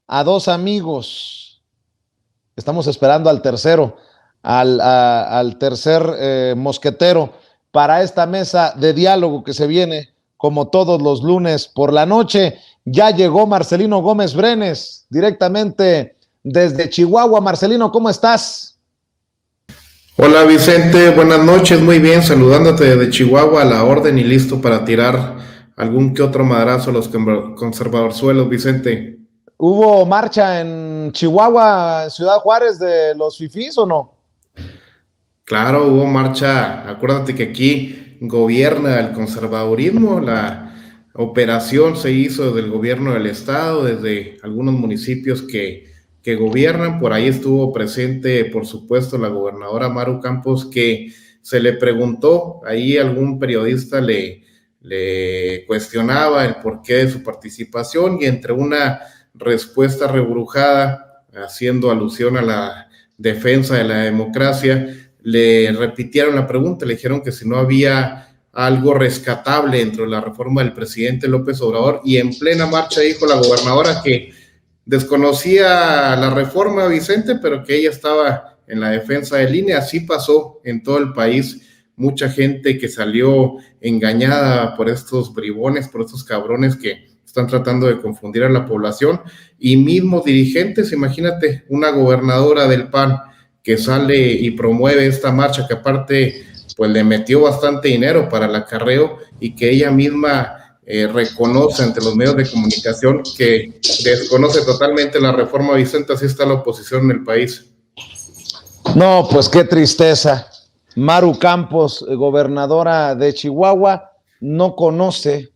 a dos amigos. Estamos esperando al tercero, al tercer mosquetero para esta mesa de diálogo que se viene como todos los lunes por la noche. Ya llegó Marcelino Gómez Brenes, directamente desde Chihuahua. Marcelino, ¿cómo estás? Hola Vicente, buenas noches, muy bien, saludándote desde Chihuahua a la orden y listo para tirar algún que otro madrazo a los conservadorzuelos, Vicente. ¿Hubo marcha en Chihuahua, en Ciudad Juárez, de los fifís o no? Claro, hubo marcha, acuérdate que aquí gobierna el conservadurismo, la operación se hizo desde el gobierno del estado, desde algunos municipios que gobiernan, por ahí estuvo presente, por supuesto, la gobernadora Maru Campos, que se le preguntó, ahí algún periodista le cuestionaba el porqué de su participación y entre una respuesta rebrujada, haciendo alusión a la defensa de la democracia, le repitieron la pregunta, le dijeron que si no había algo rescatable dentro de la reforma del presidente López Obrador, y en plena marcha dijo la gobernadora que desconocía la reforma, Vicente, pero que ella estaba en la defensa del INE. Así pasó en todo el país, mucha gente que salió engañada por estos bribones, por estos cabrones que están tratando de confundir a la población, y mismos dirigentes, imagínate, una gobernadora del PAN que sale y promueve esta marcha, que aparte pues le metió bastante dinero para el acarreo, y que ella misma reconoce ante los medios de comunicación que desconoce totalmente la reforma. Vicente, así está la oposición en el país. No, pues qué tristeza. Maru Campos, gobernadora de Chihuahua, no conoce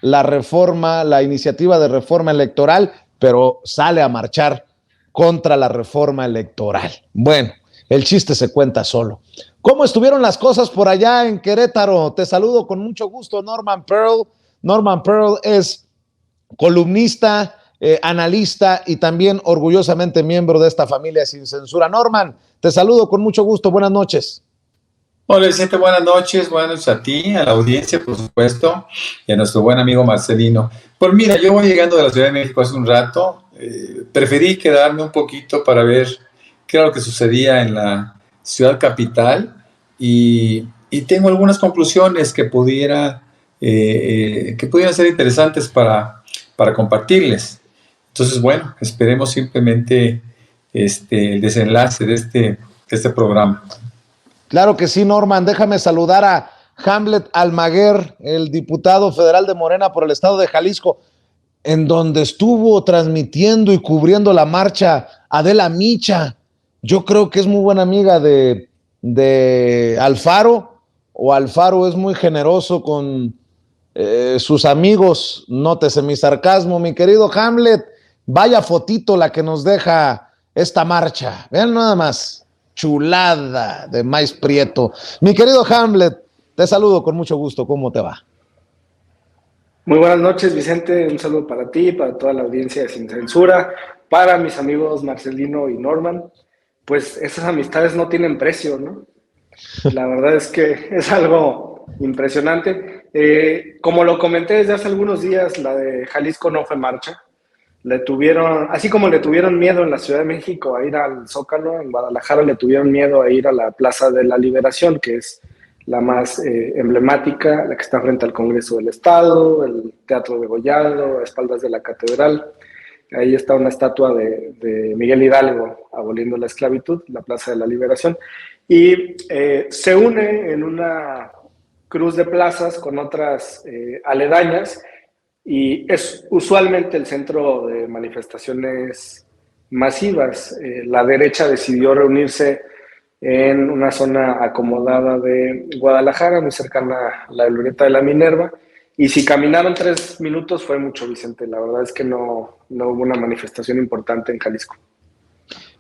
la reforma, la iniciativa de reforma electoral, pero sale a marchar contra la reforma electoral. Bueno, el chiste se cuenta solo. ¿Cómo estuvieron las cosas por allá en Querétaro? Te saludo con mucho gusto, Norman Pearl. Norman Pearl es columnista, analista y también orgullosamente miembro de esta familia sin censura. Norman, te saludo con mucho gusto. Buenas noches. Hola Vicente, buenas noches a ti, a la audiencia, por supuesto, y a nuestro buen amigo Marcelino. Pues mira, yo voy llegando de la Ciudad de México hace un rato, preferí quedarme un poquito para ver qué era lo que sucedía en la ciudad capital, y tengo algunas conclusiones que pudieran ser interesantes para compartirles. Entonces, bueno, esperemos simplemente el desenlace de este programa. Claro que sí, Norman. Déjame saludar a Hamlet Almaguer, el diputado federal de Morena por el estado de Jalisco, en donde estuvo transmitiendo y cubriendo la marcha Adela Micha. Yo creo que es muy buena amiga de Alfaro, o Alfaro es muy generoso con sus amigos. Nótese mi sarcasmo, mi querido Hamlet. Vaya fotito la que nos deja esta marcha. Vean nada más. Chulada de maíz prieto. Mi querido Hamlet, te saludo con mucho gusto. ¿Cómo te va? Muy buenas noches, Vicente. Un saludo para ti, para toda la audiencia de Sin Censura, para mis amigos Marcelino y Norman. Pues esas amistades no tienen precio, ¿no? La verdad es que es algo impresionante. Como lo comenté desde hace algunos días, la de Jalisco no fue marcha. Así como le tuvieron miedo en la Ciudad de México a ir al Zócalo, en Guadalajara le tuvieron miedo a ir a la Plaza de la Liberación, que es la más emblemática, la que está frente al Congreso del Estado, el Teatro Degollado, a espaldas de la Catedral. Ahí está una estatua de Miguel Hidalgo aboliendo la esclavitud, la Plaza de la Liberación, y se une en una cruz de plazas con otras aledañas, y es usualmente el centro de manifestaciones masivas. La derecha decidió reunirse en una zona acomodada de Guadalajara, muy cercana a la glorieta de la Minerva, y si caminaron 3 minutos fue mucho, Vicente. La verdad es que no hubo una manifestación importante en Jalisco.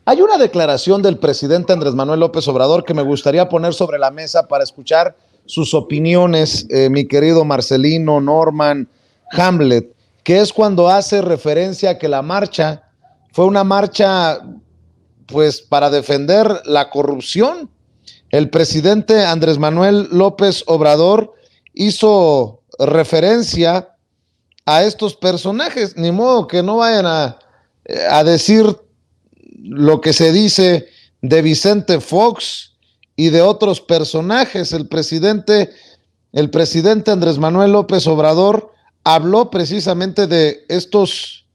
Hay una declaración del presidente Andrés Manuel López Obrador que me gustaría poner sobre la mesa para escuchar sus opiniones, mi querido Marcelino, Norman, Hamlet, que es cuando hace referencia a que la marcha fue una marcha pues para defender la corrupción. El presidente Andrés Manuel López Obrador hizo referencia a estos personajes. Ni modo que no vayan a decir lo que se dice de Vicente Fox y de otros personajes. El presidente Andrés Manuel López Obrador habló precisamente de estos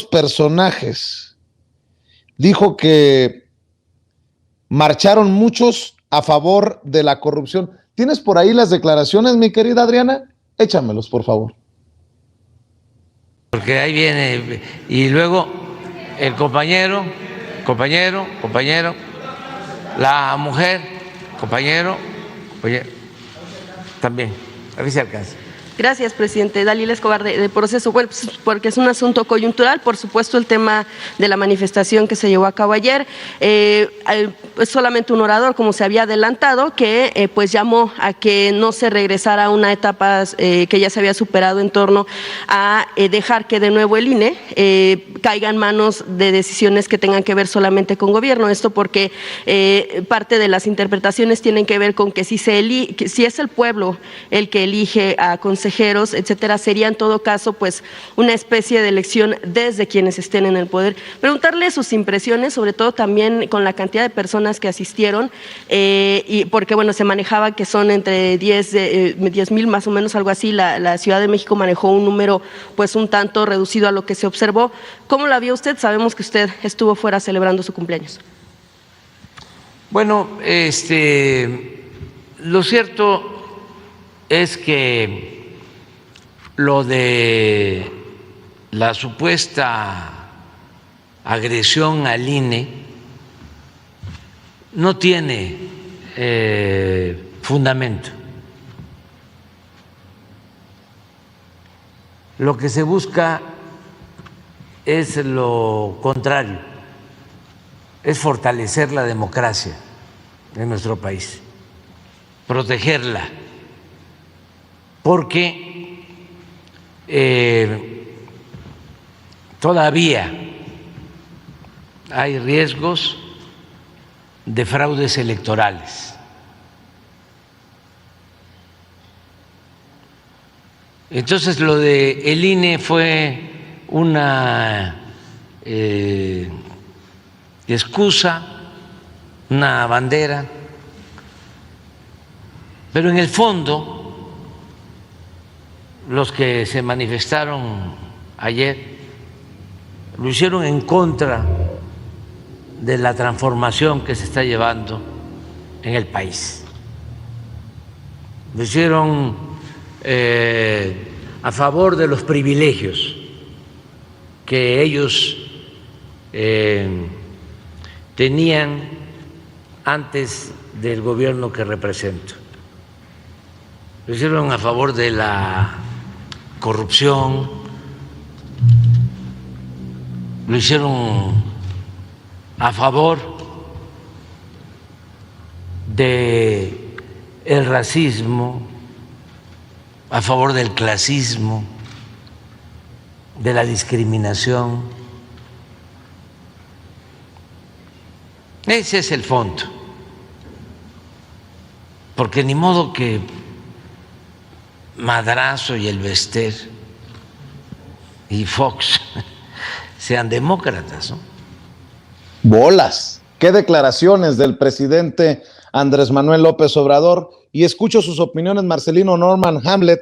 personajes. Dijo que marcharon muchos a favor de la corrupción. ¿Tienes por ahí las declaraciones, mi querida Adriana? Échamelos, por favor. Porque ahí viene, y luego el compañero, la mujer, compañero, también, a ver si alcanza. Gracias, presidente. Dalila Escobar, de Proceso. Bueno, pues porque es un asunto coyuntural, por supuesto, el tema de la manifestación que se llevó a cabo ayer. Es solamente un orador, como se había adelantado, que pues llamó a que no se regresara a una etapa que ya se había superado en torno a dejar que de nuevo el INE caiga en manos de decisiones que tengan que ver solamente con gobierno. Esto porque parte de las interpretaciones tienen que ver con que si es el pueblo el que elige a consejeros, etcétera, sería en todo caso pues una especie de elección desde quienes estén en el poder. Preguntarle sus impresiones, sobre todo también con la cantidad de personas que asistieron, y porque bueno, se manejaba que son entre 10,000 más o menos, algo así. La Ciudad de México manejó un número pues un tanto reducido a lo que se observó. ¿Cómo la vio usted? Sabemos que usted estuvo fuera celebrando su cumpleaños. Bueno, lo cierto es que lo de la supuesta agresión al INE no tiene fundamento. Lo que se busca es lo contrario, es fortalecer la democracia en nuestro país, protegerla, porque todavía hay riesgos de fraudes electorales. Entonces lo de el INE fue una excusa, una bandera, pero en el fondo los que se manifestaron ayer lo hicieron en contra de la transformación que se está llevando en el país. Lo hicieron a favor de los privilegios que ellos tenían antes del gobierno que represento. Lo hicieron a favor de la corrupción, lo hicieron a favor de el racismo, a favor del clasismo, de la discriminación. Ese es el fondo, porque ni modo que Madrazo y el Bester y Fox sean demócratas, ¿no? Bolas. Qué declaraciones del presidente Andrés Manuel López Obrador. Y escucho sus opiniones, Marcelino, Norman, Hamlet,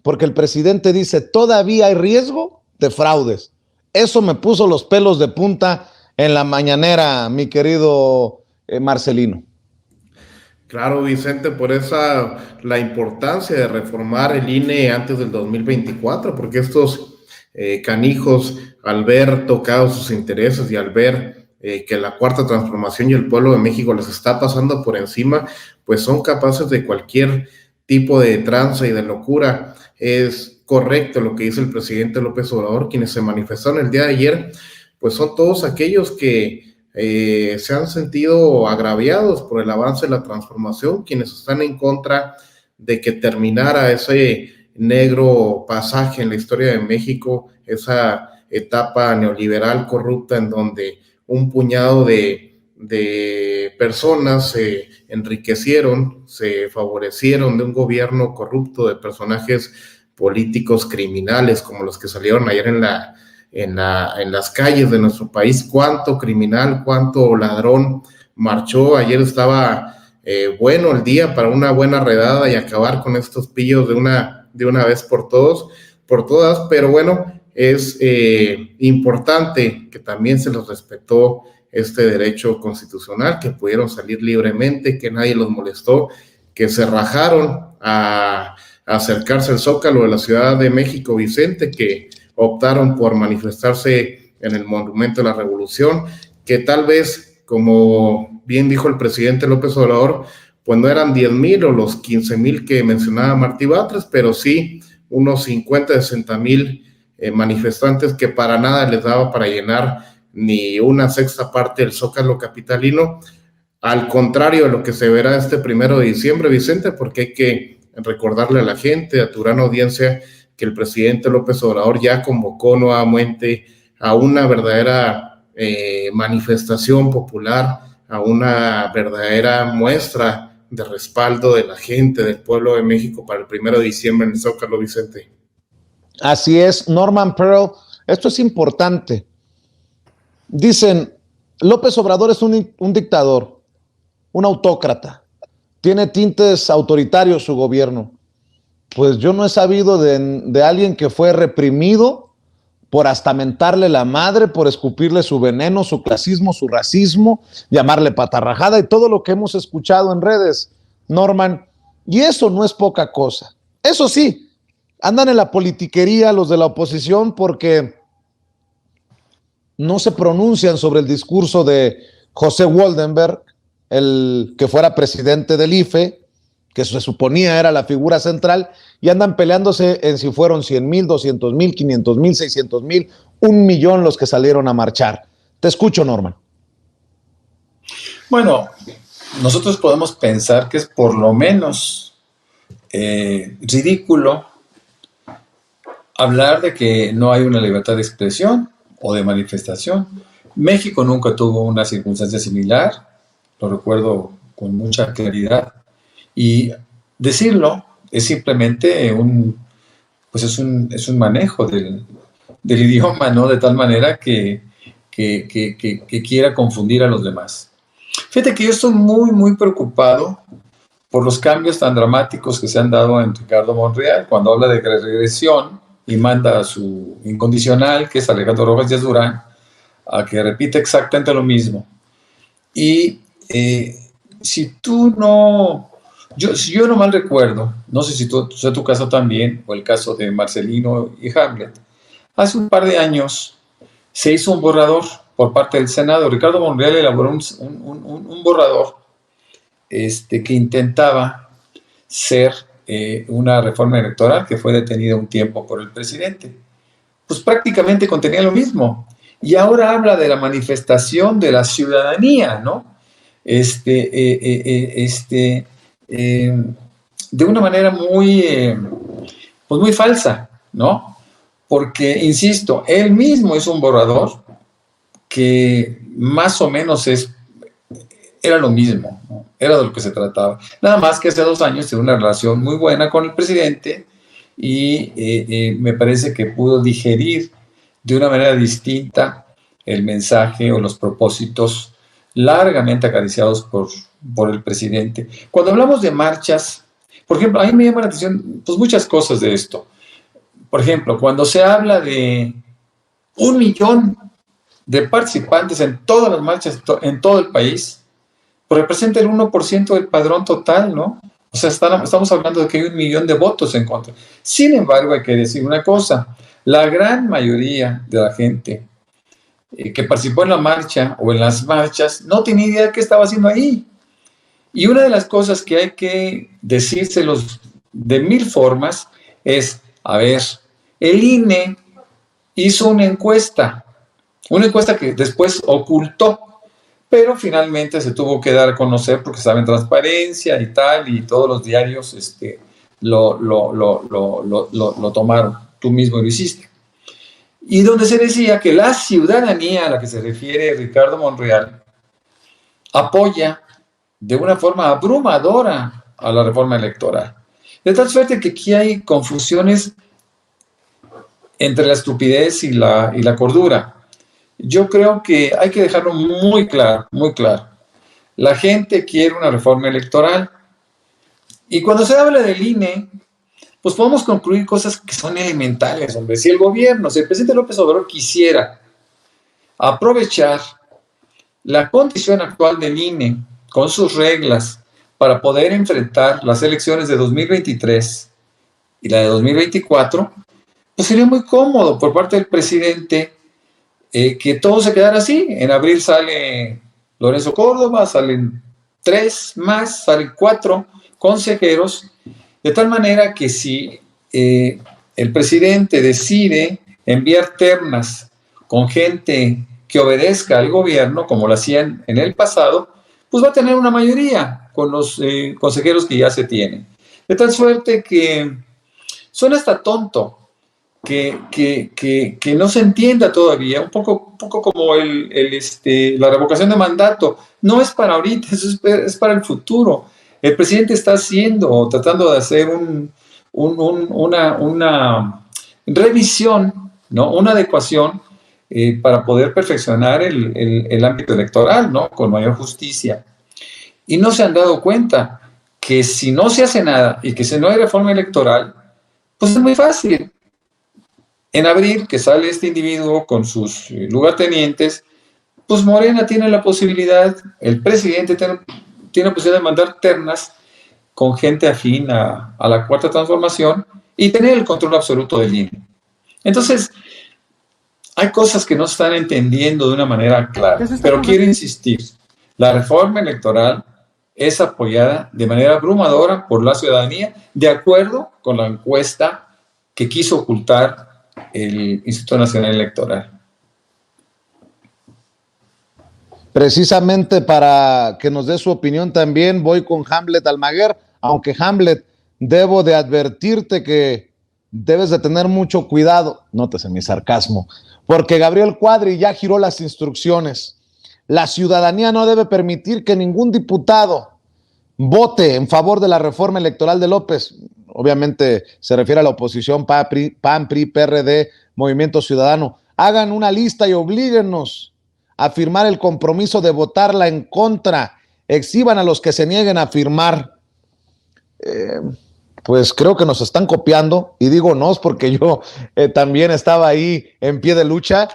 porque el presidente dice, todavía hay riesgo de fraudes. Eso me puso los pelos de punta en la mañanera, mi querido Marcelino. Claro, Vicente, por esa la importancia de reformar el INE antes del 2024, porque estos canijos, al ver tocados sus intereses y al ver que la Cuarta Transformación y el pueblo de México les está pasando por encima, pues son capaces de cualquier tipo de tranza y de locura. Es correcto lo que dice el presidente López Obrador. Quienes se manifestaron el día de ayer, pues son todos aquellos que se han sentido agraviados por el avance de la transformación, quienes están en contra de que terminara ese negro pasaje en la historia de México, esa etapa neoliberal corrupta en donde un puñado de personas se enriquecieron, se favorecieron de un gobierno corrupto, de personajes políticos criminales como los que salieron ayer en las calles de nuestro país. Cuánto criminal, cuánto ladrón marchó. Ayer estaba bueno el día para una buena redada y acabar con estos pillos de una vez por todas, pero bueno, es importante que también se les respetó este derecho constitucional, que pudieron salir libremente, que nadie los molestó, que se rajaron a acercarse al Zócalo de la Ciudad de México, Vicente, que optaron por manifestarse en el Monumento de la Revolución, que tal vez, como bien dijo el presidente López Obrador, pues no eran 10,000 o los 15,000 que mencionaba Martí Batres, pero sí unos 50, 60,000 manifestantes que para nada les daba para llenar ni una sexta parte del Zócalo capitalino, al contrario de lo que se verá este 1 de diciembre, Vicente, porque hay que recordarle a la gente, a tu gran audiencia, que el presidente López Obrador ya convocó nuevamente a una verdadera manifestación popular, a una verdadera muestra de respaldo de la gente, del pueblo de México para el 1 de diciembre en el Zócalo, Vicente. Así es, Norman Pearl, esto es importante. Dicen, López Obrador es un dictador, un autócrata, tiene tintes autoritarios su gobierno. Pues yo no he sabido de alguien que fue reprimido por hasta mentarle la madre, por escupirle su veneno, su clasismo, su racismo, llamarle patarrajada y todo lo que hemos escuchado en redes, Norman. Y eso no es poca cosa. Eso sí, andan en la politiquería los de la oposición porque no se pronuncian sobre el discurso de José Woldenberg, el que fuera presidente del IFE, que se suponía era la figura central, y andan peleándose en si fueron 100,000, 200,000, 500,000, 600,000, 1,000,000 los que salieron a marchar. Te escucho, Norman. Bueno, nosotros podemos pensar que es por lo menos ridículo hablar de que no hay una libertad de expresión o de manifestación. México nunca tuvo una circunstancia similar, lo recuerdo con mucha claridad, y decirlo es simplemente un manejo del idioma, ¿no? De tal manera que quiera confundir a los demás. Fíjate que yo estoy muy, muy preocupado por los cambios tan dramáticos que se han dado en Ricardo Monreal, cuando habla de regresión y manda a su incondicional, que es Alejandro Rojas Díaz Durán, a que repita exactamente lo mismo. Y si yo no mal recuerdo, no sé si sea tu caso también, o el caso de Marcelino y Hamlet, hace un par de años se hizo un borrador por parte del Senado. Ricardo Monreal elaboró un borrador que intentaba ser una reforma electoral que fue detenida un tiempo por el presidente. Pues prácticamente contenía lo mismo. Y ahora habla de la manifestación de la ciudadanía, ¿no? De una manera muy falsa, ¿no? Porque, insisto, él mismo es un borrador que más o menos era lo mismo, ¿no? Era de lo que se trataba. Nada más que hace 2 años tuve una relación muy buena con el presidente y me parece que pudo digerir de una manera distinta el mensaje o los propósitos largamente acariciados por el presidente. Cuando hablamos de marchas, por ejemplo, a mí me llama la atención pues, muchas cosas de esto. Por ejemplo, cuando se habla de 1,000,000 de participantes en todas las marchas en todo el país, pues representa el 1% del padrón total, ¿no? O sea, estamos hablando de que hay 1,000,000 de votos en contra. Sin embargo, hay que decir una cosa, la gran mayoría de la gente que participó en la marcha o en las marchas no tenía idea de qué estaba haciendo ahí. Y una de las cosas que hay que decírselos de 1000 formas es, a ver, el INE hizo una encuesta que después ocultó, pero finalmente se tuvo que dar a conocer porque estaba en transparencia y tal, y todos los diarios lo tomaron, tú mismo lo hiciste. Y donde se decía que la ciudadanía a la que se refiere Ricardo Monreal apoya de una forma abrumadora a la reforma electoral. De tal suerte que aquí hay confusiones entre la estupidez y la cordura. Yo creo que hay que dejarlo muy claro, muy claro. La gente quiere una reforma electoral. Y cuando se habla del INE, pues podemos concluir cosas que son elementales, hombre. Si el gobierno, si el presidente López Obrador quisiera aprovechar la condición actual del INE con sus reglas para poder enfrentar las elecciones de 2023 y la de 2024, pues sería muy cómodo por parte del presidente que todo se quedara así. En abril sale Lorenzo Córdoba, salen 3 más, salen 4 consejeros, de tal manera que si el presidente decide enviar ternas con gente que obedezca al gobierno, como lo hacían en el pasado, pues va a tener una mayoría con los consejeros que ya se tienen. De tal suerte que suena hasta tonto que no se entienda todavía, un poco como la revocación de mandato. No es para ahorita, eso es para el futuro. El presidente está tratando de hacer una revisión, ¿no? Una adecuación para poder perfeccionar el ámbito electoral, ¿no? Con mayor justicia. Y no se han dado cuenta que si no se hace nada y que si no hay reforma electoral, pues es muy fácil. En abril, que sale este individuo con sus lugartenientes, pues Morena tiene la posibilidad, el presidente tiene la posibilidad de mandar ternas con gente afín a la Cuarta Transformación y tener el control absoluto del INE. Entonces, hay cosas que no se están entendiendo de una manera clara, pero quiero insistir, la reforma electoral es apoyada de manera abrumadora por la ciudadanía, de acuerdo con la encuesta que quiso ocultar el Instituto Nacional Electoral. Precisamente para que nos dé su opinión también voy con Hamlet Almaguer, aunque Hamlet, debo de advertirte que debes de tener mucho cuidado, nótese mi sarcasmo, porque Gabriel Cuadri ya giró las instrucciones. La ciudadanía no debe permitir que ningún diputado vote en favor de la reforma electoral de López. Obviamente se refiere a la oposición, PAN, PRI, PRD, Movimiento Ciudadano. Hagan una lista y oblíguenos a firmar el compromiso de votarla en contra. Exhiban a los que se nieguen a firmar. Pues creo que nos están copiando, y digo nos porque yo también estaba ahí en pie de lucha.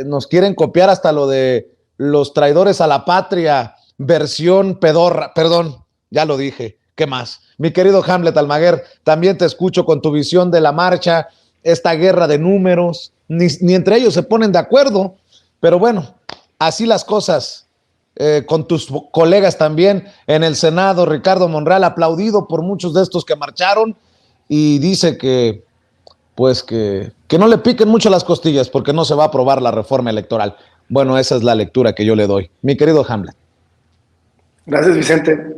Nos quieren copiar hasta lo de los traidores a la patria, versión pedorra, perdón, ya lo dije, ¿qué más? Mi querido Hamlet Almaguer, también te escucho con tu visión de la marcha, esta guerra de números, ni entre ellos se ponen de acuerdo, pero bueno, así las cosas. Con tus colegas también en el Senado, Ricardo Monreal, aplaudido por muchos de estos que marcharon, y dice que no le piquen mucho las costillas porque no se va a aprobar la reforma electoral. Bueno, esa es la lectura que yo le doy. Mi querido Hamlet. Gracias, Vicente.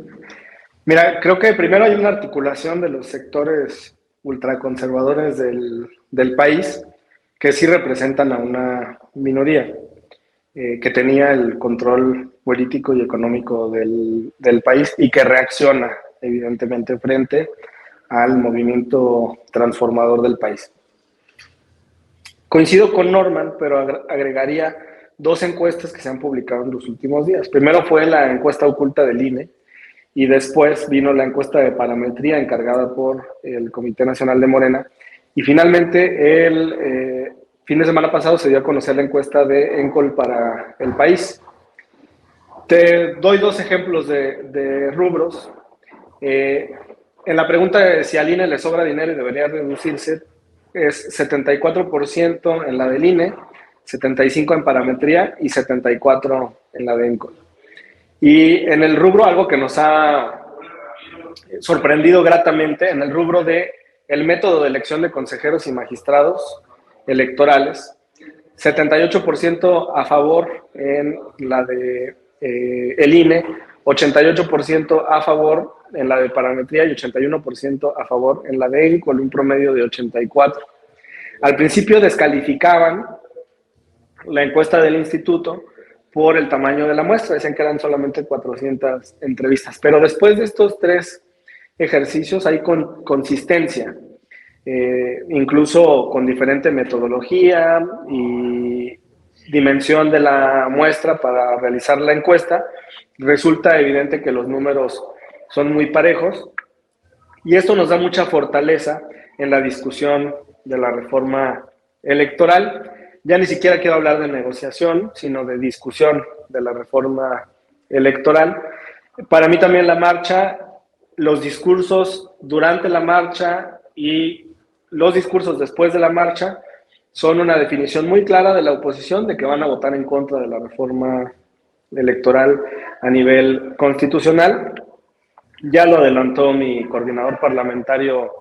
Mira, creo que primero hay una articulación de los sectores ultraconservadores del país que sí representan a una minoría que tenía el control político y económico del país y que reacciona evidentemente frente al movimiento transformador del país. Coincido con Norman, pero agregaría 2 encuestas que se han publicado en los últimos días. Primero fue la encuesta oculta del INE y después vino la encuesta de parametría encargada por el Comité Nacional de Morena, y finalmente el fin de semana pasado se dio a conocer la encuesta de Encol para el país. Te doy 2 ejemplos de rubros. En la pregunta de si al INE le sobra dinero y debería reducirse, es 74% en la del INE, 75% en parametría y 74% en la de Encol. Y en el rubro, algo que nos ha sorprendido gratamente, en el rubro de el método de elección de consejeros y magistrados electorales, 78% a favor en la de el INE, 88% a favor en la de parametría y 81% a favor en la de Encol, un promedio de 84%. Al principio descalificaban la encuesta del instituto por el tamaño de la muestra, decían que eran solamente 400 entrevistas, pero después de estos 3 ejercicios hay consistencia. incluso con diferente metodología y dimensión de la muestra para realizar la encuesta, resulta evidente que los números son muy parejos y esto nos da mucha fortaleza en la discusión de la reforma electoral. Ya ni siquiera quiero hablar de negociación, sino de discusión de la reforma electoral. Para mí también la marcha, los discursos durante la marcha y los discursos después de la marcha son una definición muy clara de la oposición de que van a votar en contra de la reforma electoral a nivel constitucional. Ya lo adelantó mi coordinador parlamentario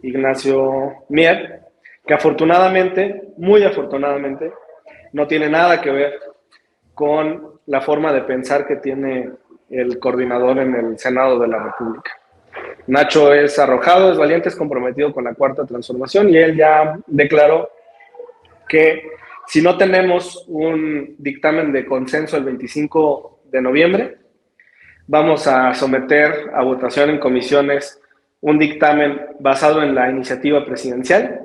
Ignacio Mier, que afortunadamente, muy afortunadamente, no tiene nada que ver con la forma de pensar que tiene el coordinador en el Senado de la República. Nacho es arrojado, es valiente, es comprometido con la Cuarta Transformación y él ya declaró que si no tenemos un dictamen de consenso el 25 de noviembre, vamos a someter a votación en comisiones un dictamen basado en la iniciativa presidencial.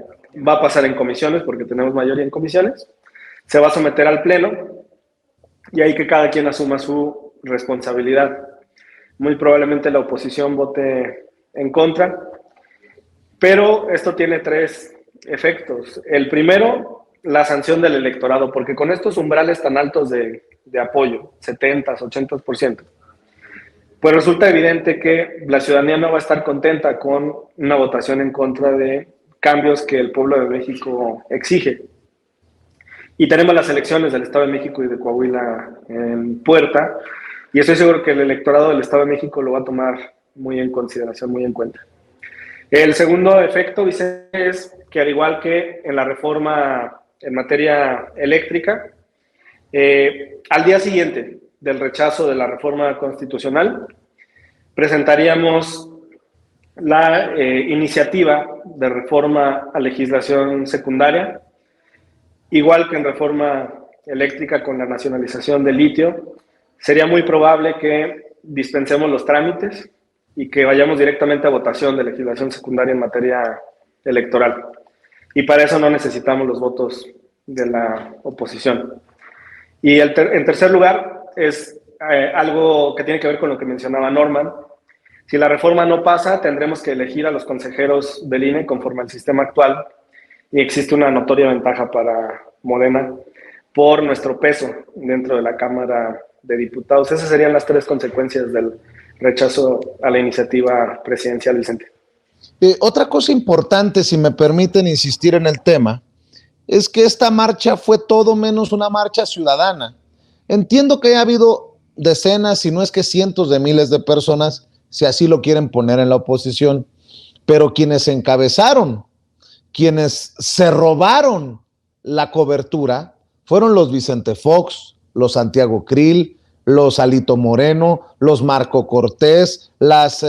Va a pasar en comisiones porque tenemos mayoría en comisiones. Se va a someter al Pleno y ahí que cada quien asuma su responsabilidad. Muy probablemente la oposición vote en contra, pero esto tiene tres efectos. El primero, la sanción del electorado, porque con estos umbrales tan altos de apoyo, 70, 80%, pues resulta evidente que la ciudadanía no va a estar contenta con una votación en contra de cambios que el pueblo de México exige. Y tenemos las elecciones del Estado de México y de Coahuila en puerta, y estoy seguro que el electorado del Estado de México lo va a tomar muy en consideración, muy en cuenta. El segundo efecto, Vicente, es que al igual que en la reforma en materia eléctrica, al día siguiente del rechazo de la reforma constitucional, presentaríamos la iniciativa de reforma a legislación secundaria, igual que en reforma eléctrica con la nacionalización del litio. Sería muy probable que dispensemos los trámites y que vayamos directamente a votación de legislación secundaria en materia electoral. Y para eso no necesitamos los votos de la oposición. Y en tercer lugar, es algo que tiene que ver con lo que mencionaba Norman. Si la reforma no pasa, tendremos que elegir a los consejeros del INE conforme al sistema actual y existe una notoria ventaja para Morena por nuestro peso dentro de la Cámara de Diputados. Esas serían las tres consecuencias del rechazo a la iniciativa presidencial, Vicente. Otra cosa importante, si me permiten insistir en el tema, es que esta marcha fue todo menos una marcha ciudadana. Entiendo que ha habido decenas, si no es que cientos de miles de personas, si así lo quieren poner en la oposición, pero quienes encabezaron, quienes se robaron la cobertura, fueron los Vicente Fox, los Santiago Krill, los Alito Moreno, los Marco Cortés, las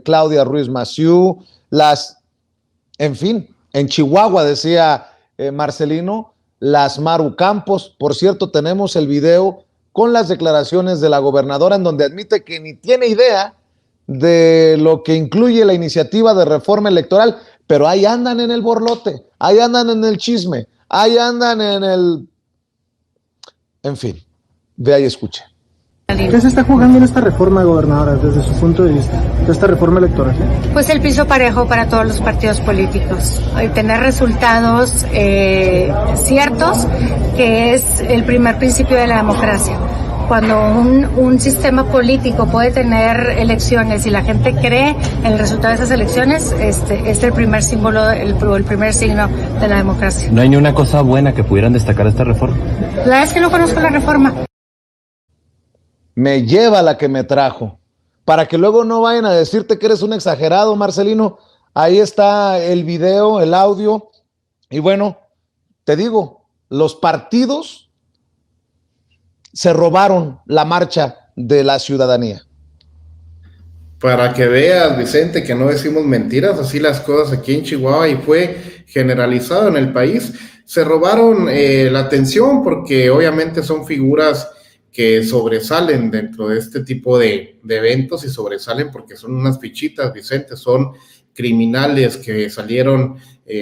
Claudia Ruiz Massieu, en fin, en Chihuahua decía Marcelino, las Maru Campos. Por cierto, tenemos el video con las declaraciones de la gobernadora en donde admite que ni tiene idea de lo que incluye la iniciativa de reforma electoral, pero ahí andan en el borlote, ahí andan en el chisme, ahí andan en el... En fin, vea y escuche. ¿Qué se está jugando en esta reforma, gobernadora, desde su punto de vista, de esta reforma electoral? Pues el piso parejo para todos los partidos políticos. Tener resultados ciertos, que es el primer principio de la democracia. Cuando un sistema político puede tener elecciones y la gente cree en el resultado de esas elecciones, es el primer símbolo, el primer signo de la democracia. ¿No hay ni una cosa buena que pudieran destacar de esta reforma? La verdad es que no conozco la reforma. Me lleva la que me trajo, para que luego no vayan a decirte que eres un exagerado, Marcelino. Ahí está el video, el audio, y bueno, te digo, los partidos se robaron la marcha de la ciudadanía. Para que veas, Vicente, que no decimos mentiras, así las cosas aquí en Chihuahua y fue generalizado en el país. Se robaron la atención porque obviamente son figuras que sobresalen dentro de este tipo de eventos y sobresalen porque son unas fichitas, Vicente, son criminales que salieron,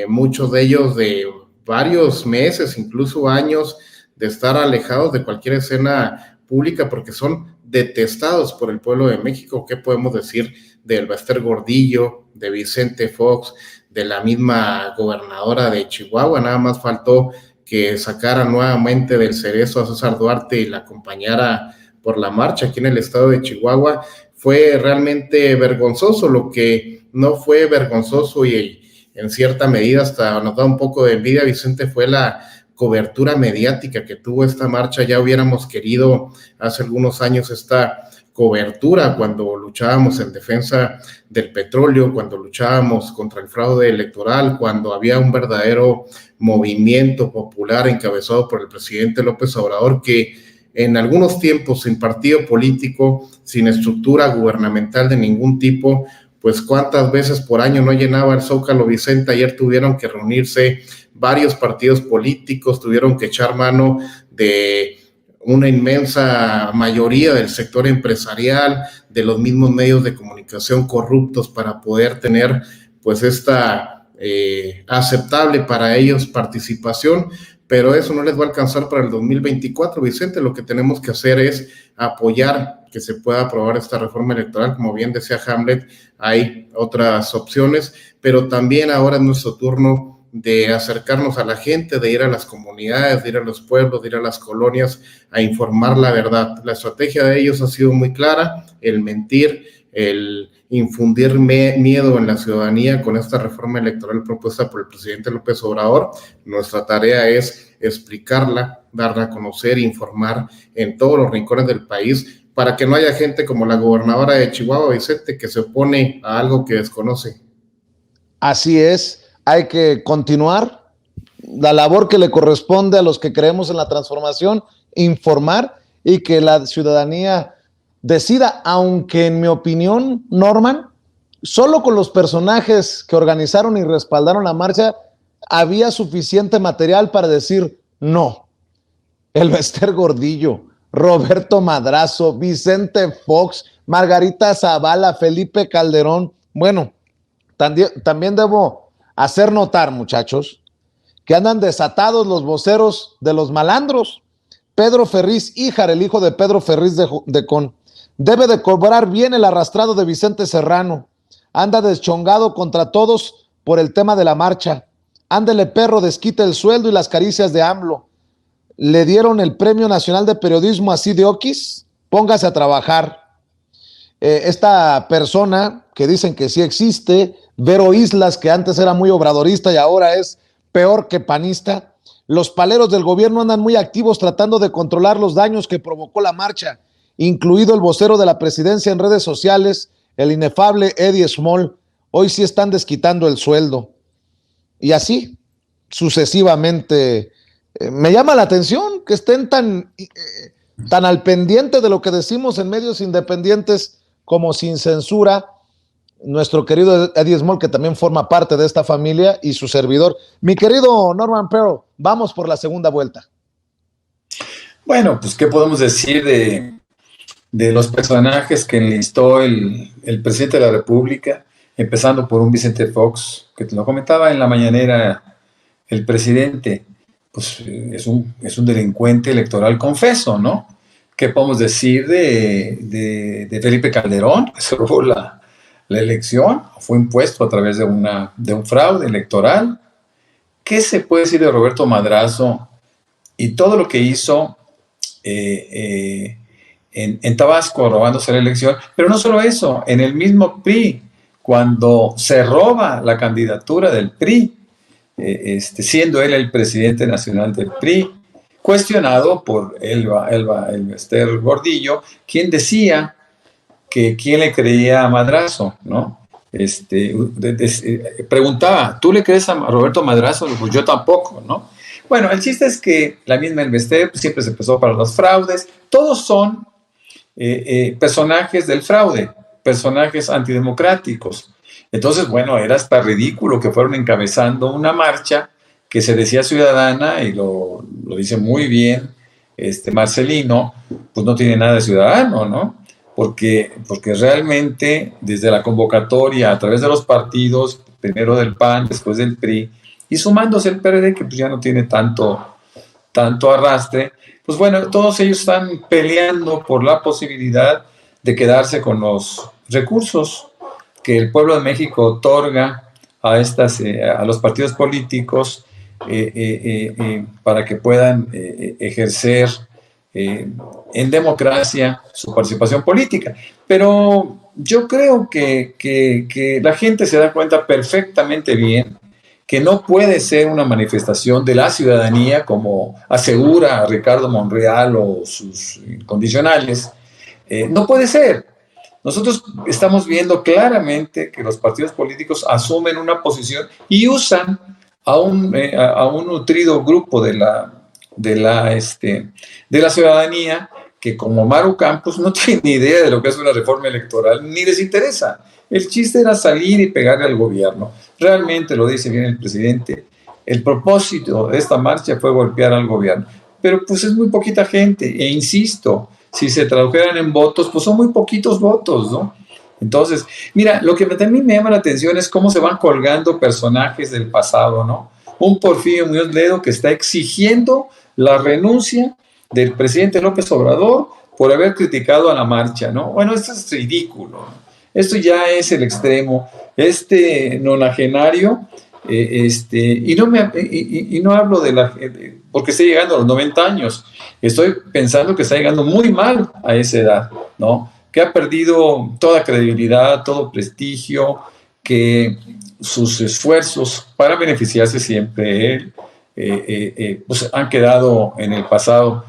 muchos de ellos de varios meses, incluso años, de estar alejados de cualquier escena pública porque son detestados por el pueblo de México. ¿Qué podemos decir de Elbester Gordillo, de Vicente Fox, de la misma gobernadora de Chihuahua? Nada más faltó que sacara nuevamente del cerezo a César Duarte y la acompañara por la marcha aquí en el estado de Chihuahua. Fue realmente vergonzoso. Lo que no fue vergonzoso y en cierta medida hasta nos da un poco de envidia, Vicente, fue la cobertura mediática que tuvo esta marcha. Ya hubiéramos querido hace algunos años esta cobertura cuando luchábamos en defensa del petróleo, cuando luchábamos contra el fraude electoral, cuando había un verdadero movimiento popular encabezado por el presidente López Obrador, que en algunos tiempos, sin partido político, sin estructura gubernamental de ningún tipo, pues cuántas veces por año no llenaba el Zócalo, Vicente. Ayer tuvieron que reunirse varios partidos políticos, tuvieron que echar mano de una inmensa mayoría del sector empresarial, de los mismos medios de comunicación corruptos para poder tener pues esta aceptable para ellos participación, pero eso no les va a alcanzar para el 2024, Vicente. Lo que tenemos que hacer es apoyar que se pueda aprobar esta reforma electoral. Como bien decía Hamlet, hay otras opciones, pero también ahora es nuestro turno de acercarnos a la gente, de ir a las comunidades, de ir a los pueblos, de ir a las colonias a informar la verdad. La estrategia de ellos ha sido muy clara: el mentir, el infundir miedo en la ciudadanía con esta reforma electoral propuesta por el presidente López Obrador. Nuestra tarea es explicarla, darla a conocer, informar en todos los rincones del país, para que no haya gente como la gobernadora de Chihuahua, Vicente, que se opone a algo que desconoce. Así es. Hay que continuar la labor que le corresponde a los que creemos en la transformación, informar y que la ciudadanía decida, aunque en mi opinión, Norman, solo con los personajes que organizaron y respaldaron la marcha había suficiente material para decir no. Elbester Gordillo, Roberto Madrazo, Vicente Fox, Margarita Zavala, Felipe Calderón. Bueno, también debo hacer notar, muchachos, que andan desatados los voceros de los malandros. Pedro Ferriz Híjar, el hijo de Pedro Ferriz de Con, debe de cobrar bien el arrastrado de Vicente Serrano. Anda deschongado contra todos por el tema de la marcha. Ándele, perro, desquite el sueldo y las caricias de AMLO. Le dieron el Premio Nacional de Periodismo así de Oquis. Póngase a trabajar. Esta persona que dicen que sí existe, Vero Islas, que antes era muy obradorista y ahora es peor que panista. Los paleros del gobierno andan muy activos tratando de controlar los daños que provocó la marcha, incluido el vocero de la presidencia en redes sociales, el inefable Eddie Small. Hoy sí están desquitando el sueldo. Y así, sucesivamente. Me llama la atención que estén tan al pendiente de lo que decimos en medios independientes como Sin Censura, nuestro querido Eddie Small, que también forma parte de esta familia, y su servidor. Mi querido Norman Pearl, vamos por la segunda vuelta. Bueno, pues ¿qué podemos decir de los personajes que enlistó el presidente de la República, empezando por un Vicente Fox, que te lo comentaba en la mañanera el presidente? Pues es un delincuente electoral confeso, ¿no? ¿Qué podemos decir de Felipe Calderón, que se robó la elección, fue impuesto a través de un fraude electoral? ¿Qué se puede decir de Roberto Madrazo y todo lo que hizo en Tabasco, robándose la elección? Pero no solo eso, en el mismo PRI, cuando se roba la candidatura del PRI, siendo él el presidente nacional del PRI, cuestionado por Elbester Gordillo, quien decía que quién le creía a Madrazo, ¿no? Preguntaba, ¿tú le crees a Roberto Madrazo? Pues yo tampoco, ¿no? Bueno, el chiste es que la misma Elbester siempre se empezó para los fraudes. Todos son personajes del fraude, personajes antidemocráticos. Entonces, bueno, era hasta ridículo que fueron encabezando una marcha que se decía ciudadana, y lo dice muy bien Marcelino, pues no tiene nada de ciudadano, ¿no? porque realmente desde la convocatoria, a través de los partidos, primero del PAN, después del PRI, y sumándose el PRD, que pues ya no tiene tanto arrastre, pues bueno, todos ellos están peleando por la posibilidad de quedarse con los recursos que el pueblo de México otorga a los partidos políticos para que puedan ejercer en democracia su participación política. Pero yo creo que la gente se da cuenta perfectamente bien que no puede ser una manifestación de la ciudadanía, como asegura Ricardo Monreal o sus incondicionales. No puede ser. Nosotros estamos viendo claramente que los partidos políticos asumen una posición y usan a un nutrido grupo de la ciudadanía que, como Maru Campos, no tiene ni idea de lo que es una reforma electoral, ni les interesa. El chiste era salir y pegarle al gobierno. Realmente, lo dice bien el presidente, el propósito de esta marcha fue golpear al gobierno. Pero pues es muy poquita gente, e insisto, si se tradujeran en votos, pues son muy poquitos votos, ¿no? Entonces, mira, lo que también me llama la atención es cómo se van colgando personajes del pasado, ¿no? Un Porfirio Muñoz Ledo que está exigiendo la renuncia del presidente López Obrador por haber criticado a la marcha, ¿no? Bueno, esto es ridículo, ¿no? Esto ya es el extremo. Nonagenario, y no hablo porque esté llegando a los 90 años, estoy pensando que está llegando muy mal a esa edad, ¿no? Que ha perdido toda credibilidad, todo prestigio, que sus esfuerzos para beneficiarse siempre él, pues han quedado en el pasado.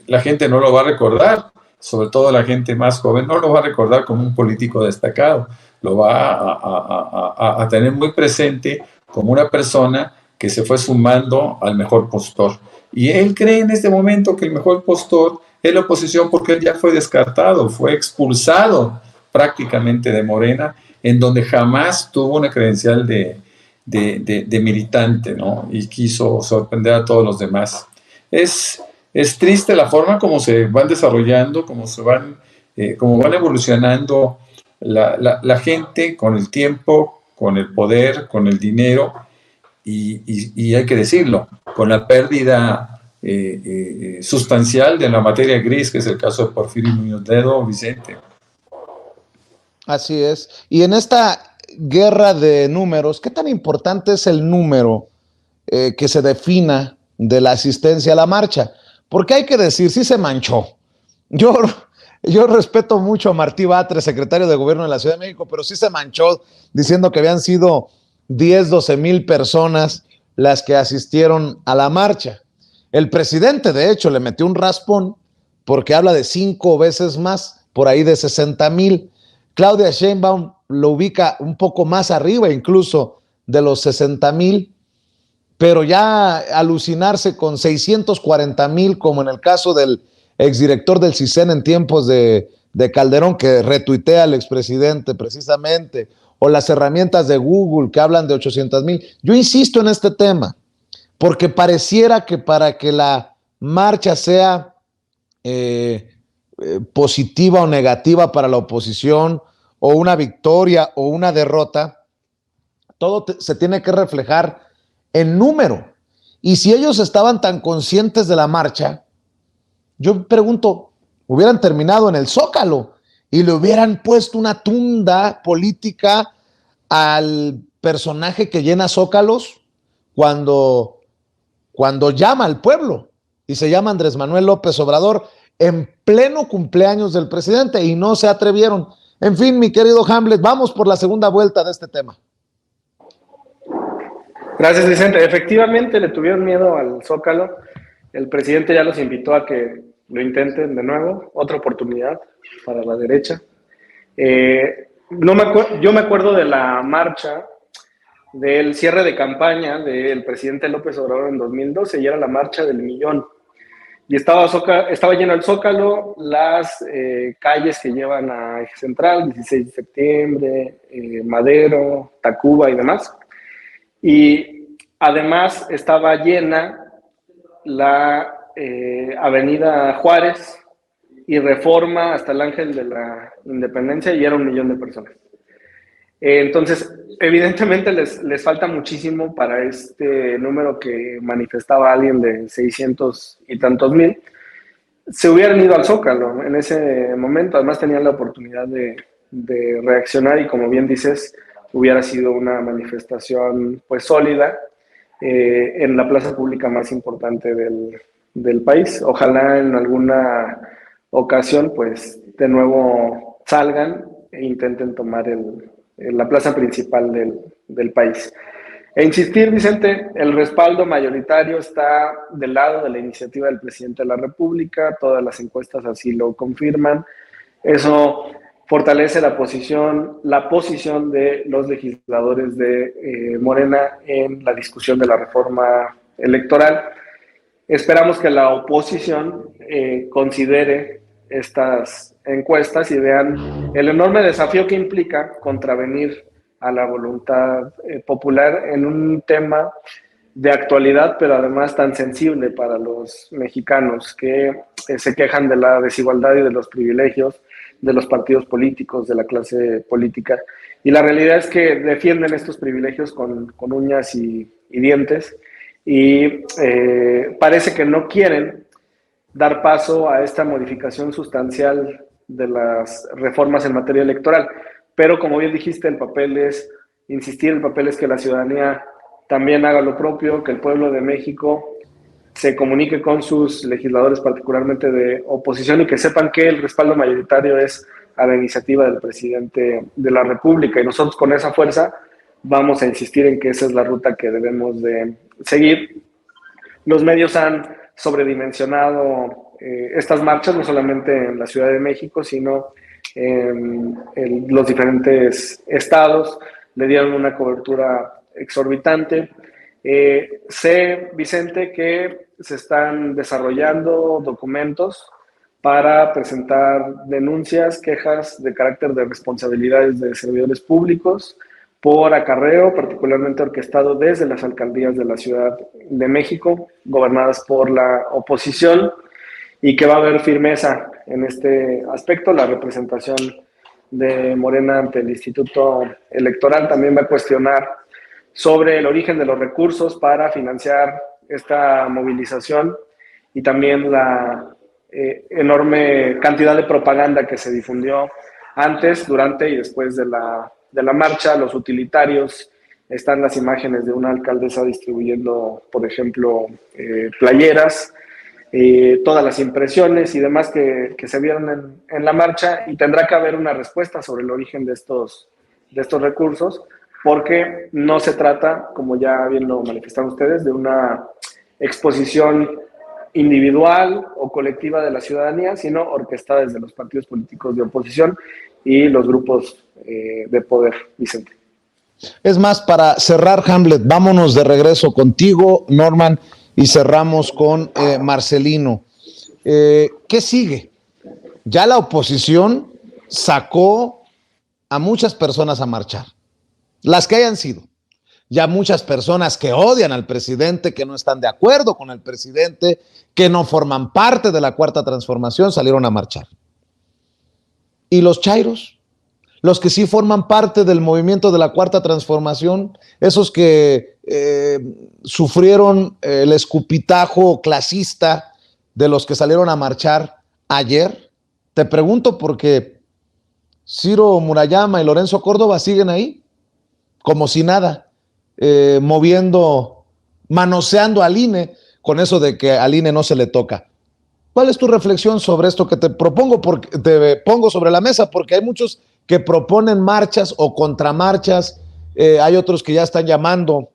La gente no lo va a recordar, sobre todo la gente más joven, no lo va a recordar como un político destacado, lo va a tener muy presente como una persona que se fue sumando al mejor postor. Y él cree en este momento que el mejor postor es la oposición, porque él ya fue descartado, fue expulsado prácticamente de Morena, en donde jamás tuvo una credencial de militante, ¿no? Y quiso sorprender a todos los demás. Es triste la forma como se van desarrollando, como van evolucionando la gente con el tiempo, con el poder, con el dinero, y hay que decirlo, con la pérdida sustancial de la materia gris, que es el caso de Porfirio Muñoz Ledo, Vicente. Así es. Y en esta guerra de números, ¿qué tan importante es el número que se defina de la asistencia a la marcha? Porque hay que decir, sí se manchó. Yo respeto mucho a Martí Batres, secretario de Gobierno de la Ciudad de México, pero sí se manchó diciendo que habían sido 12 mil personas las que asistieron a la marcha. El presidente, de hecho, le metió un raspón porque habla de 5 veces más, por ahí de 60,000. Claudia Sheinbaum lo ubica un poco más arriba, incluso de los 60,000, pero ya alucinarse con 640,000, como en el caso del exdirector del CISEN en tiempos de Calderón, que retuitea al expresidente precisamente, o las herramientas de Google que hablan de 800,000. Yo insisto en este tema, porque pareciera que para que la marcha sea positiva o negativa para la oposición, o una victoria o una derrota, todo se tiene que reflejar en número. Y si ellos estaban tan conscientes de la marcha, yo pregunto, hubieran terminado en el Zócalo y le hubieran puesto una tunda política al personaje que llena Zócalos cuando llama al pueblo, y se llama Andrés Manuel López Obrador, en pleno cumpleaños del presidente, y no se atrevieron. En fin, mi querido Hamlet, vamos por la segunda vuelta de este tema. Gracias, Vicente. Efectivamente, le tuvieron miedo al Zócalo. El presidente ya los invitó a que lo intenten de nuevo, otra oportunidad para la derecha. Yo me acuerdo de la marcha del cierre de campaña del presidente López Obrador en 2012, y era la marcha del millón. Y estaba lleno el Zócalo, las calles que llevan a Eje Central, 16 de septiembre, Madero, Tacuba y demás. Y además estaba llena la Avenida Juárez y Reforma hasta el Ángel de la Independencia y era 1 millón de personas. Entonces, evidentemente les falta muchísimo para este número que manifestaba alguien de 600 y tantos mil. Se hubieran ido al Zócalo en ese momento, además tenían la oportunidad de reaccionar y, como bien dices, hubiera sido una manifestación pues sólida en la plaza pública más importante del país. Ojalá en alguna ocasión pues de nuevo salgan e intenten tomar la plaza principal del país. E insistir, Vicente, el respaldo mayoritario está del lado de la iniciativa del presidente de la República, todas las encuestas así lo confirman. Eso fortalece la posición de los legisladores de Morena en la discusión de la reforma electoral. Esperamos que la oposición considere estas encuestas y vean el enorme desafío que implica contravenir a la voluntad popular en un tema de actualidad, pero además tan sensible para los mexicanos que se quejan de la desigualdad y de los privilegios de los partidos políticos, de la clase política. Y la realidad es que defienden estos privilegios con uñas y dientes y parece que no quieren dar paso a esta modificación sustancial de las reformas en materia electoral. Pero como bien dijiste, el papel es insistir, el papel es que la ciudadanía también haga lo propio, que el pueblo de México se comunique con sus legisladores, particularmente de oposición, y que sepan que el respaldo mayoritario es a la iniciativa del presidente de la República. Y nosotros con esa fuerza vamos a insistir en que esa es la ruta que debemos de seguir. Los medios han sobredimensionado estas marchas, no solamente en la Ciudad de México, sino en los diferentes estados, le dieron una cobertura exorbitante. Sé, Vicente, que se están desarrollando documentos para presentar denuncias, quejas de carácter de responsabilidades de servidores públicos por acarreo, particularmente orquestado desde las alcaldías de la Ciudad de México, gobernadas por la oposición, y que va a haber firmeza en este aspecto. La representación de Morena ante el Instituto Electoral también va a cuestionar sobre el origen de los recursos para financiar esta movilización y también la enorme cantidad de propaganda que se difundió antes, durante y después de la marcha. Los utilitarios, están las imágenes de una alcaldesa distribuyendo, por ejemplo, playeras, todas las impresiones y demás que se vieron en la marcha, y tendrá que haber una respuesta sobre el origen de estos recursos, porque no se trata, como ya bien lo manifestaron ustedes, de una exposición individual o colectiva de la ciudadanía, sino orquestada desde los partidos políticos de oposición y los grupos de poder, Vicente. Es más, para cerrar, Hamlet, vámonos de regreso contigo, Norman, y cerramos con Marcelino. ¿Qué sigue? Ya la oposición sacó a muchas personas a marchar, las que hayan sido. Ya muchas personas que odian al presidente, que no están de acuerdo con el presidente, que no forman parte de la Cuarta Transformación, salieron a marchar. ¿Y los chairos? Los que sí forman parte del movimiento de la Cuarta Transformación, esos que sufrieron el escupitajo clasista de los que salieron a marchar ayer. Te pregunto porque Ciro Murayama y Lorenzo Córdoba siguen ahí, como si nada, manoseando al INE, con eso de que al INE no se le toca. ¿Cuál es tu reflexión sobre esto que te propongo? Porque te pongo sobre la mesa, porque hay muchos que proponen marchas o contramarchas, hay otros que ya están llamando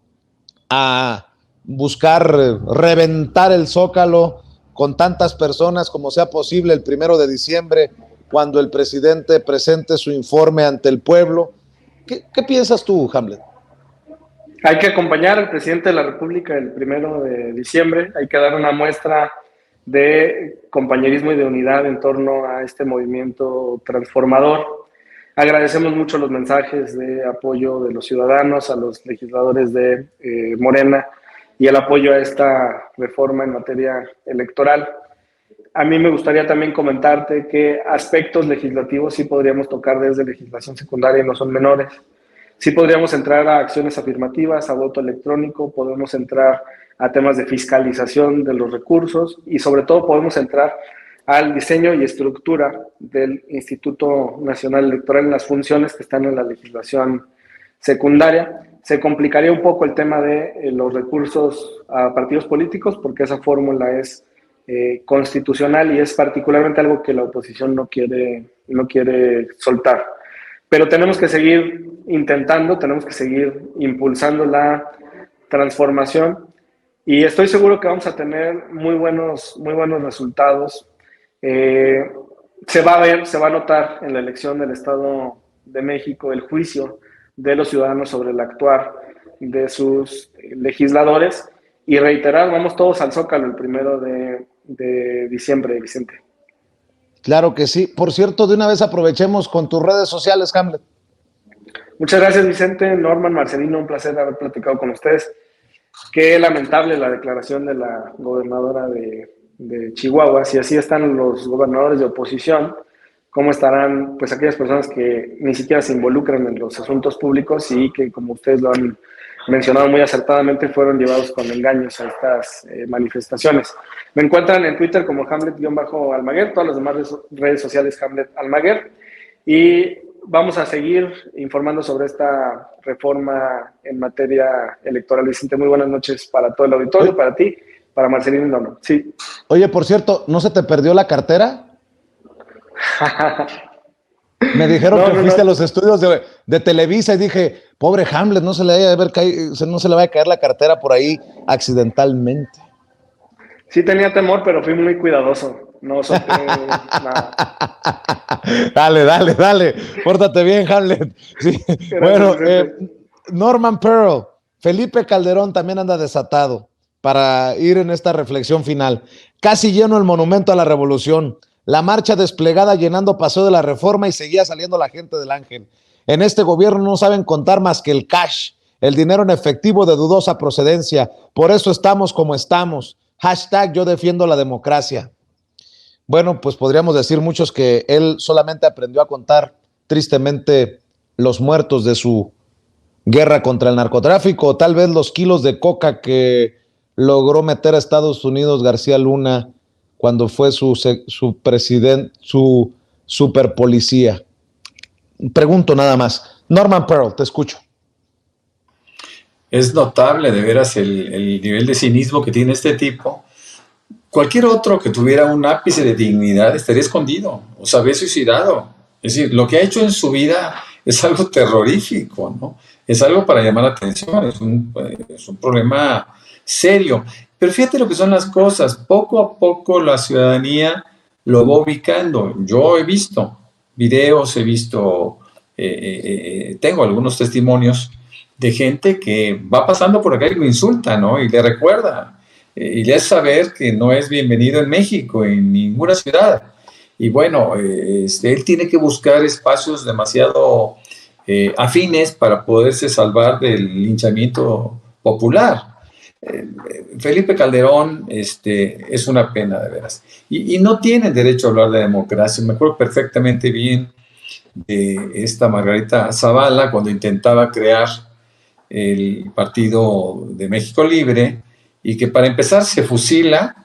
a buscar reventar el Zócalo con tantas personas como sea posible el 1 de diciembre, cuando el presidente presente su informe ante el pueblo. ¿Qué piensas tú, Hamlet? Hay que acompañar al presidente de la República el 1 de diciembre, hay que dar una muestra de compañerismo y de unidad en torno a este movimiento transformador. Agradecemos mucho los mensajes de apoyo de los ciudadanos, a los legisladores de Morena y el apoyo a esta reforma en materia electoral. A mí me gustaría también comentarte que aspectos legislativos sí podríamos tocar desde legislación secundaria y no son menores. Sí podríamos entrar a acciones afirmativas, a voto electrónico, podemos entrar a temas de fiscalización de los recursos y sobre todo podemos entrar al diseño y estructura del Instituto Nacional Electoral en las funciones que están en la legislación secundaria. Se complicaría un poco el tema de los recursos a partidos políticos porque esa fórmula es constitucional y es particularmente algo que la oposición no quiere soltar. Pero tenemos que seguir intentando, tenemos que seguir impulsando la transformación y estoy seguro que vamos a tener muy buenos resultados. Se va a ver, se va a notar en la elección del Estado de México el juicio de los ciudadanos sobre el actuar de sus legisladores y reiterar, vamos todos al Zócalo el 1 de diciembre, Vicente. Claro que sí. Por cierto, de una vez aprovechemos con tus redes sociales, Hamlet. Muchas gracias, Vicente. Norman, Marcelino, un placer haber platicado con ustedes. Qué lamentable la declaración de la gobernadora de Chihuahua. Si así están los gobernadores de oposición, ¿cómo estarán pues aquellas personas que ni siquiera se involucran en los asuntos públicos y que, como ustedes lo han mencionado muy acertadamente, fueron llevados con engaños a estas manifestaciones? Me encuentran en Twitter como Hamlet-Almaguer, todas las demás redes sociales Hamlet Almaguer, y vamos a seguir informando sobre esta reforma en materia electoral. Vicente, muy buenas noches para todo el auditorio, para ti, para Marcelino y Nono. Sí. Oye, por cierto, ¿no se te perdió la cartera? Me dijeron que fuiste a los estudios de Televisa y dije, pobre Hamlet, no se le vaya a caer la cartera por ahí accidentalmente. Sí tenía temor, pero fui muy cuidadoso. No solté nada. Dale. Pórtate bien, Hamlet. Sí. Bueno, Norman Pearl, Felipe Calderón también anda desatado para ir en esta reflexión final. Casi lleno el Monumento a la Revolución. La marcha desplegada llenando Paseo de la Reforma y seguía saliendo la gente del Ángel. En este gobierno no saben contar más que el cash, el dinero en efectivo de dudosa procedencia. Por eso estamos como estamos. # yo defiendo la democracia. Bueno, pues podríamos decir muchos que él solamente aprendió a contar tristemente los muertos de su guerra contra el narcotráfico, o tal vez los kilos de coca que logró meter a Estados Unidos García Luna cuando fue su presidente, su superpolicía. Pregunto nada más. Norman Pearl, te escucho. Es notable de veras el nivel de cinismo que tiene este tipo. Cualquier otro que tuviera un ápice de dignidad estaría escondido o se habría suicidado. Es decir, lo que ha hecho en su vida es algo terrorífico, ¿no? Es algo para llamar la atención, es un problema serio. Pero fíjate lo que son las cosas. Poco a poco la ciudadanía lo va ubicando. Yo he visto videos, tengo algunos testimonios de gente que va pasando por acá y lo insulta, ¿no? Y le recuerda, y le hace saber que no es bienvenido en México, en ninguna ciudad. Y bueno, él tiene que buscar espacios demasiado afines para poderse salvar del linchamiento popular. Felipe Calderón es una pena, de veras. Y no tienen derecho a hablar de democracia. Me acuerdo perfectamente bien de esta Margarita Zavala cuando intentaba crear el Partido de México Libre, y que para empezar se fusila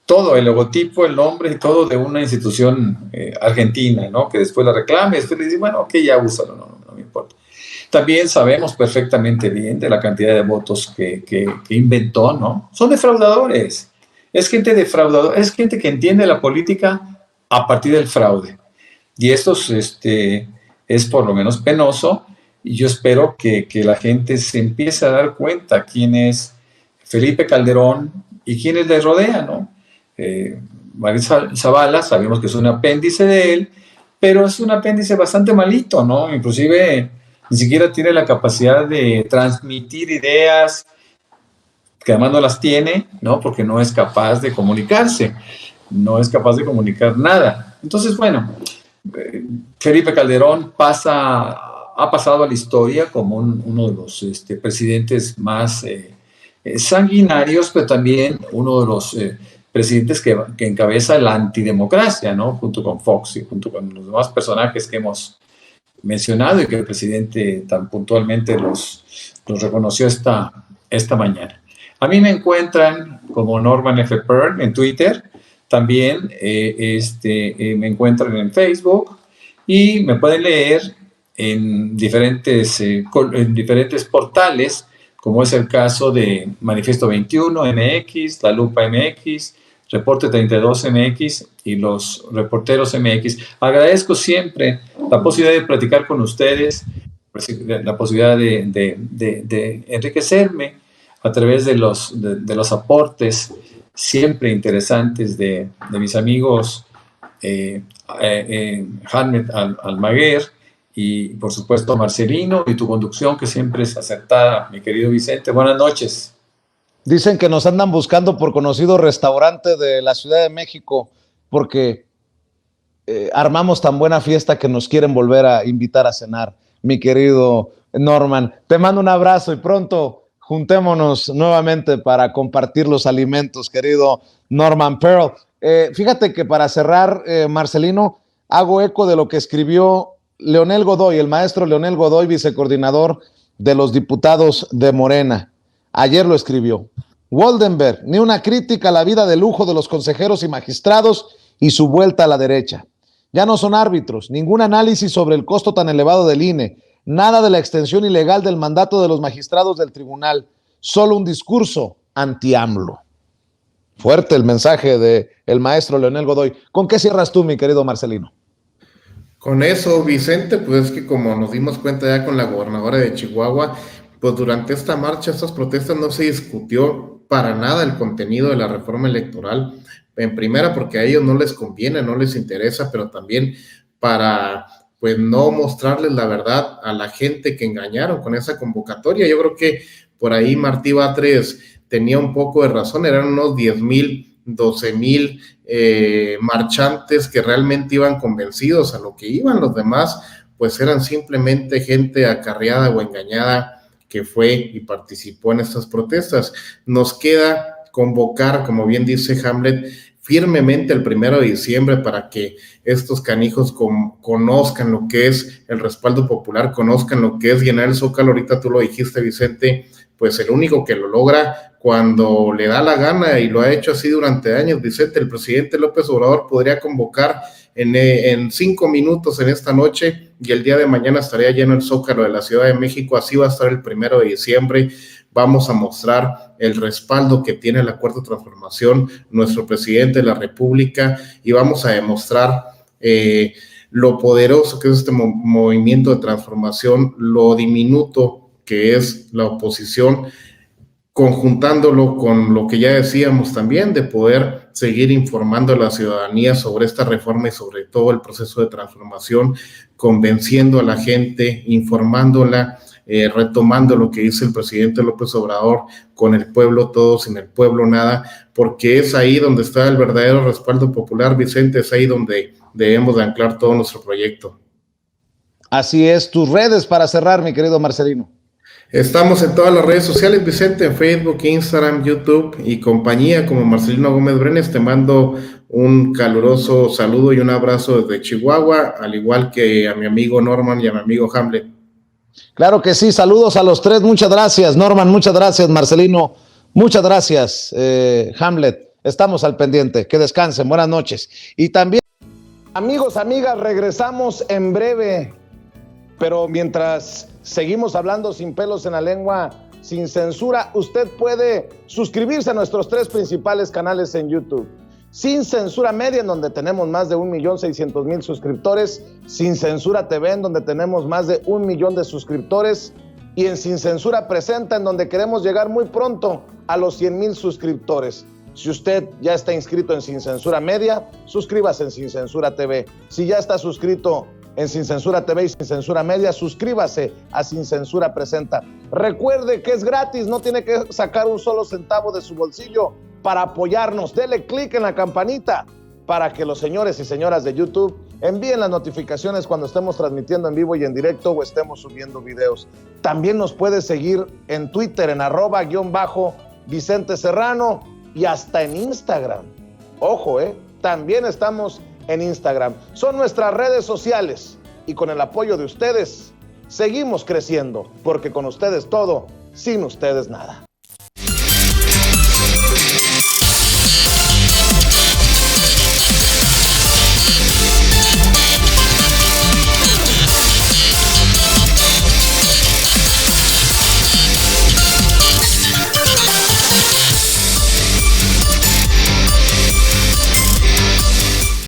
todo, el logotipo, el nombre y todo de una institución argentina, ¿no? Que después la reclame, después le dice, bueno, ok, ya úsalo, no me importa. También sabemos perfectamente bien de la cantidad de votos que inventó, ¿no? Son defraudadores. Es gente defraudadora, es gente que entiende la política a partir del fraude. Y esto es por lo menos penoso, y yo espero que la gente se empiece a dar cuenta quién es Felipe Calderón y quiénes le rodean, ¿no? Margarita Zavala, sabemos que es un apéndice de él, pero es un apéndice bastante malito, ¿no? Inclusive ni siquiera tiene la capacidad de transmitir ideas, que además no las tiene, ¿no? Porque no es capaz de comunicarse, no es capaz de comunicar nada. Entonces, bueno, Felipe Calderón ha pasado a la historia como uno de los presidentes más sanguinarios, pero también uno de los presidentes que encabeza la antidemocracia, ¿no? Junto con Fox y junto con los demás personajes que hemos mencionado y que el presidente tan puntualmente los reconoció esta mañana. A mí me encuentran como Norman F. Pearl en Twitter, también me encuentran en Facebook y me pueden leer en diferentes portales, como es el caso de Manifiesto 21 MX, La Lupa MX, Reporte 32 MX y los Reporteros MX. Agradezco siempre la posibilidad de platicar con ustedes, la posibilidad de enriquecerme a través de los aportes siempre interesantes de mis amigos Hamlet Almaguer y por supuesto Marcelino, y tu conducción que siempre es acertada, mi querido Vicente. Buenas noches. Dicen que nos andan buscando por conocido restaurante de la Ciudad de México porque armamos tan buena fiesta que nos quieren volver a invitar a cenar, mi querido Norman. Te mando un abrazo y pronto juntémonos nuevamente para compartir los alimentos, querido Norman Pearl. Fíjate que para cerrar, Marcelino, hago eco de lo que escribió Leonel Godoy, el maestro Leonel Godoy, vicecoordinador de los diputados de Morena. Ayer lo escribió. Woldenberg, ni una crítica a la vida de lujo de los consejeros y magistrados y su vuelta a la derecha. Ya no son árbitros, ningún análisis sobre el costo tan elevado del INE, nada de la extensión ilegal del mandato de los magistrados del tribunal, solo un discurso anti-AMLO. Fuerte el mensaje del maestro Leonel Godoy. ¿Con qué cierras tú, mi querido Marcelino? Con eso, Vicente, pues es que como nos dimos cuenta ya con la gobernadora de Chihuahua, pues durante esta marcha, estas protestas, no se discutió para nada el contenido de la reforma electoral. En primera, porque a ellos no les conviene, no les interesa, pero también para pues no mostrarles la verdad a la gente que engañaron con esa convocatoria. Yo creo que por ahí Martí Batres tenía un poco de razón, eran unos 10,000, 12,000 marchantes que realmente iban convencidos a lo que iban. Los demás pues eran simplemente gente acarreada o engañada que fue y participó en estas protestas. Nos queda convocar, como bien dice Hamlet, firmemente el 1 de diciembre para que estos canijos conozcan lo que es el respaldo popular, conozcan lo que es llenar el Zócalo. Ahorita tú lo dijiste, Vicente, pues el único que lo logra cuando le da la gana, y lo ha hecho así durante años, Vicente, el presidente López Obrador podría convocar en 5 minutos en esta noche y el día de mañana estaría lleno el Zócalo de la Ciudad de México. Así va a estar el 1 de diciembre. Vamos a mostrar el respaldo que tiene la Cuarta Transformación, nuestro presidente de la República, y vamos a demostrar lo poderoso que es este movimiento de transformación, lo diminuto que es la oposición, conjuntándolo con lo que ya decíamos también, de poder seguir informando a la ciudadanía sobre esta reforma y sobre todo el proceso de transformación, convenciendo a la gente, informándola, retomando lo que dice el presidente López Obrador: con el pueblo todo, sin el pueblo nada, porque es ahí donde está el verdadero respaldo popular, Vicente, es ahí donde debemos de anclar todo nuestro proyecto. Así es. Tus redes para cerrar, mi querido Marcelino. Estamos en todas las redes sociales, Vicente, en Facebook, Instagram, YouTube y compañía, como Marcelino Gómez Brenes. Te mando un caluroso saludo y un abrazo desde Chihuahua, al igual que a mi amigo Norman y a mi amigo Hamlet. Claro que sí, saludos a los tres, muchas gracias Norman, muchas gracias Marcelino, muchas gracias Hamlet, estamos al pendiente, que descansen, buenas noches. Y también, amigos, amigas, regresamos en breve, pero mientras seguimos hablando sin pelos en la lengua, sin censura, usted puede suscribirse a nuestros 3 principales canales en YouTube. Sin Censura Media, en donde tenemos más de 1,600,000 suscriptores, Sin Censura TV, en donde tenemos más de 1 millón de suscriptores, y en Sin Censura Presenta, en donde queremos llegar muy pronto a los 100,000 suscriptores. Si usted ya está inscrito en Sin Censura Media, suscríbase en Sin Censura TV. Si ya está suscrito en Sin Censura TV y Sin Censura Media, suscríbase a Sin Censura Presenta. Recuerde que es gratis, no tiene que sacar un solo centavo de su bolsillo para apoyarnos. Dele clic en la campanita para que los señores y señoras de YouTube envíen las notificaciones cuando estemos transmitiendo en vivo y en directo o estemos subiendo videos. También nos puede seguir en Twitter en @Vicente Serrano y hasta en Instagram Ojo, también estamos en Instagram. Son nuestras redes sociales y con el apoyo de ustedes seguimos creciendo, porque con ustedes todo, sin ustedes nada.